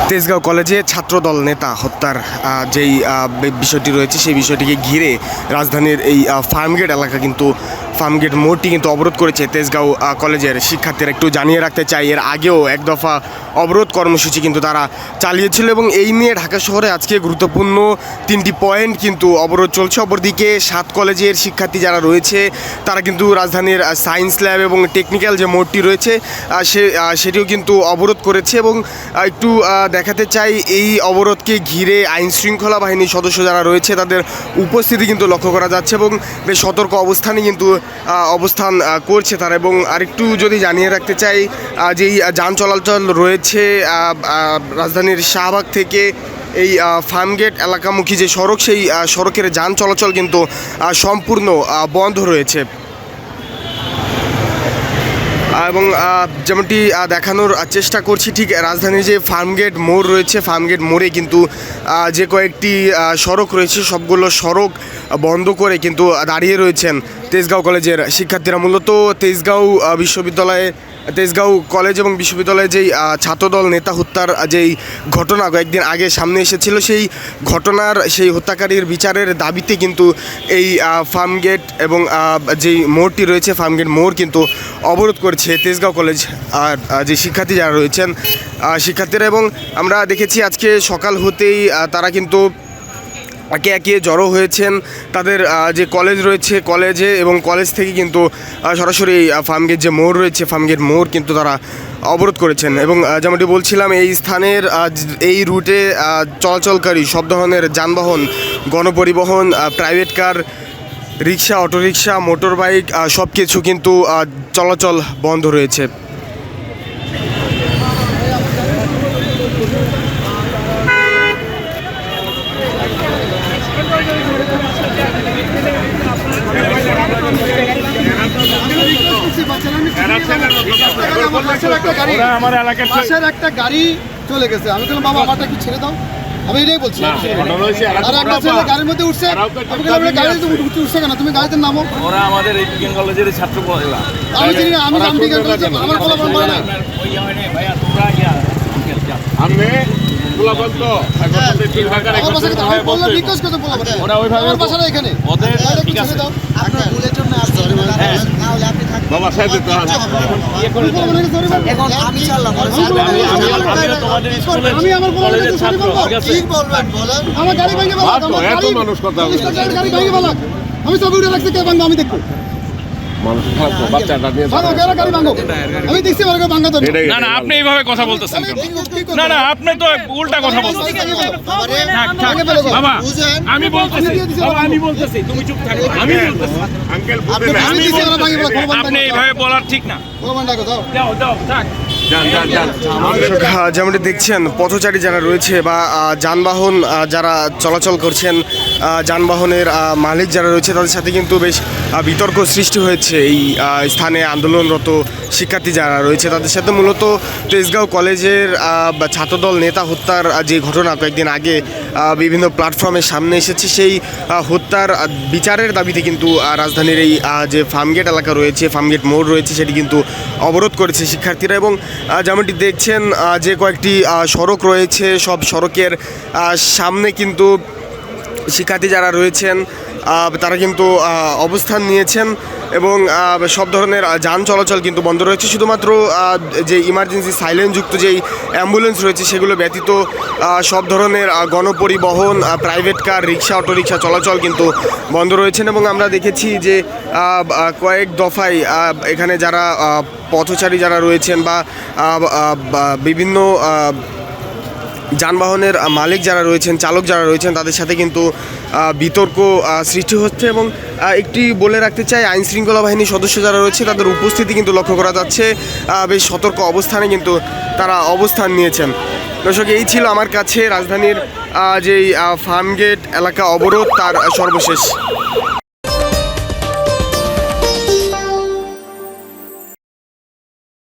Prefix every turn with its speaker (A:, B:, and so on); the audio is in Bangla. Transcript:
A: তেজগাঁও কলেজে ছাত্রদল নেতা হত্যার যেই বিষয়টি রয়েছে সেই বিষয়টিকে ঘিরে রাজধানীর এই ফার্মগেট এলাকা কিন্তু ফার্মগেট মোড়টি কিন্তু অবরোধ করেছে তেজগাঁও কলেজের শিক্ষার্থীরা। একটু জানিয়ে রাখতে চাই, এর আগেও এক দফা অবরোধ কর্মসূচি কিন্তু তারা চালিয়েছিল এবং এই নিয়ে ঢাকা শহরে আজকে গুরুত্বপূর্ণ 3টি পয়েন্ট কিন্তু অবরোধ চলছে। অপরদিকে 7 কলেজের শিক্ষার্থী যারা রয়েছে তারা কিন্তু রাজধানীর সায়েন্স ল্যাব এবং টেকনিক্যাল যে মোড়টি রয়েছে সেটিও কিন্তু অবরোধ করেছে। এবং একটু দেখাতে চাই, এই অবরোধকে ঘিরে আইন শৃঙ্খলা বাহিনীর সদস্য যারা রয়েছে তাদের উপস্থিতি কিন্তু লক্ষ্য করা যাচ্ছে এবং বেশ সতর্ক অবস্থানে কিন্তু অবস্থান করছে তারা। এবং আরেকটু যদি জানিয়ে রাখতে চাই, যেই যান চলাচল রয়েছে রাজধানীর শাহবাগ থেকে এই ফার্মগেট এলাকামুখী যে সড়ক, সেই সড়কের যান চলাচল কিন্তু সম্পূর্ণ বন্ধ রয়েছে। এবং যেমনটি দেখানোর চেষ্টা করছি, ঠিক রাজধানীর যে ফার্মগেট মোড় রয়েছে, ফার্মগেট মোড়ে কিন্তু যে কয়েকটি সড়ক রয়েছে সবগুলো সড়ক বন্ধ করে কিন্তু দাঁড়িয়ে রয়েছেন তেজগাঁও কলেজের শিক্ষার্থীরা। মূলত তেজগাঁও কলেজ এবং বিশ্ববিদ্যালয়ে যেই ছাত্রদল নেতা হত্যার যেই ঘটনা কয়েকদিন আগে সামনে এসেছিল, সেই ঘটনার সেই হত্যাকারীর বিচারের দাবিতে কিন্তু এই ফার্মগেট এবং যেই মোড়টি রয়েছে ফার্মগেট মোড় কিন্তু অবরোধ করছে তেজগাঁও কলেজ আর যে শিক্ষার্থী যারা রয়েছেন শিক্ষার্থীরা। এবং আমরা দেখেছি আজকে সকাল হতেই তারা কিন্তু একে একে জড়ো হয়েছেন তাদের যে কলেজ রয়েছে কলেজে, এবং কলেজ থেকে কিন্তু সরাসরি ফার্মগেট যে মোড় রয়েছে ফার্মগেট মোড় কিন্তু তারা অবরোধ করেছেন। এবং যেমনটি বলছিলাম, এই স্থানের এই রুটে চলাচলকারী সব ধরনের যানবাহন, গণপরিবহন, প্রাইভেট কার, রিক্সা, অটোরিক্সা, মোটর বাইক সব কিছু কিন্তু চলাচল বন্ধ রয়েছে।
B: আমার এলাকার পাশের একটা গাড়ি চলে গেছে। আমি বললাম বাবা আমারটা কি ছেড়ে দাও, আমি এটাই বলছি। আর একটা ছেলে গাড়ির মধ্যে উঠছে, আমি বললাম গাড়িতে উঠছে কেন, তুমি গাড়িতে নামো।
C: ওরা আমাদের এই বিজ্ঞান কলেজের ছাত্র পড়া।
B: আমি চিনি না, আমি বিজ্ঞান কলেজে আমার বলা বলা না।
C: ভাইয়া তোমরা গিয়া আমি গোলাপন তো
B: আমার বাসা থেকে আমি বললাম রিকোয়েস্ট করতে বললাম ওরা ওইভাবে আমার বাসা এখানে
C: ওদের ঠিক আছে
D: আপনার ভুলের জন্য আসছে না হলে আপনি থাকবেন
C: বাবা সাহেব তো
D: এখন আমি চাললাম
C: আমি তোমাদের স্কুলে
B: আমি আমার
C: কলেজের ছাত্র ঠিক আছে
D: কি বলবেন বলেন
B: আমার গাড়ি ভেঙে বলা আমার
C: এত মানুষ কথা
B: গাড়ি ভেঙে বলা আমি সব উঠে রাখছি, কে ভাঙবো আমি দেখবো।
C: মানুষ খারাপ তো বাচ্চাটা নিয়ে
B: ভাঙো গাড়ি ভাঙো, আমি দেখছি আমার ভাঙা তো
E: না না, আপনি এইভাবে কথা বলতেছেন কেন? না না, আপনি তো উল্টা কথা বলতেছেন। বাবা আমি বলতেছি, বাবা আমি বলতেছি, তুমি চুপ থাকো। আমি বলতেছি
C: আঙ্কেল
B: আমি দিছি আমার ভাঙে বলা
E: আপনি এইভাবে বলার ঠিক না।
B: দাও
E: দাও থাক।
A: যেমনটি দেখছেন, পথচারী যারা রয়েছে বা যানবাহন যারা চলাচল করছেন, যানবাহনের মালিক যারা রয়েছে তাদের সাথে কিন্তু বেশ বিতর্ক সৃষ্টি হয়েছে এই স্থানে আন্দোলনরত শিক্ষার্থী যারা রয়েছে তাদের সাথে। মূলত তেজগাঁও কলেজের ছাত্রদল নেতা হত্যার যে ঘটনা কয়েকদিন আগে বিভিন্ন প্ল্যাটফর্মের সামনে এসেছে, সেই হত্যার বিচারের দাবিতে কিন্তু রাজধানীর এই যে ফার্মগেট এলাকা রয়েছে, ফার্মগেট মোড় রয়েছে, সেটি কিন্তু অবরোধ করেছে শিক্ষার্থীরা। এবং যেমনটি দেখছেন, যে কয়েকটি সড়ক রয়েছে সব সড়কের সামনে কিন্তু শিক্ষার্থী যারা রয়েছেন তারা কিন্তু অবস্থান নিয়েছেন এবং সব ধরনের যান চলাচল কিন্তু বন্ধ রয়েছে। শুধুমাত্র যে ইমার্জেন্সি সাইলেন্সযুক্ত যেই অ্যাম্বুলেন্স রয়েছে সেগুলো ব্যতীত সব ধরনের গণপরিবহন, প্রাইভেট কার, রিক্সা, অটোরিক্সা চলাচল কিন্তু বন্ধ রয়েছেন। এবং আমরা দেখেছি যে কয়েক দফায় এখানে যারা পথচারী যারা রয়েছেন বা বিভিন্ন যানবাহনের মালিক যারা রয়েছেন, চালক যারা রয়েছেন তাদের সাথে কিন্তু বিতর্ক সৃষ্টি হচ্ছে। এবং একটি বলে রাখতে চাই, আইন শৃঙ্খলা বাহিনীর সদস্য যারা রয়েছে তাদের উপস্থিতি কিন্তু লক্ষ্য করা যাচ্ছে, বেশ সতর্ক অবস্থানে কিন্তু তারা অবস্থান নিয়েছেন। দর্শক, এই ছিল আমার কাছে রাজধানীর যেই ফার্মগেট এলাকা অবরোধ তার সর্বশেষ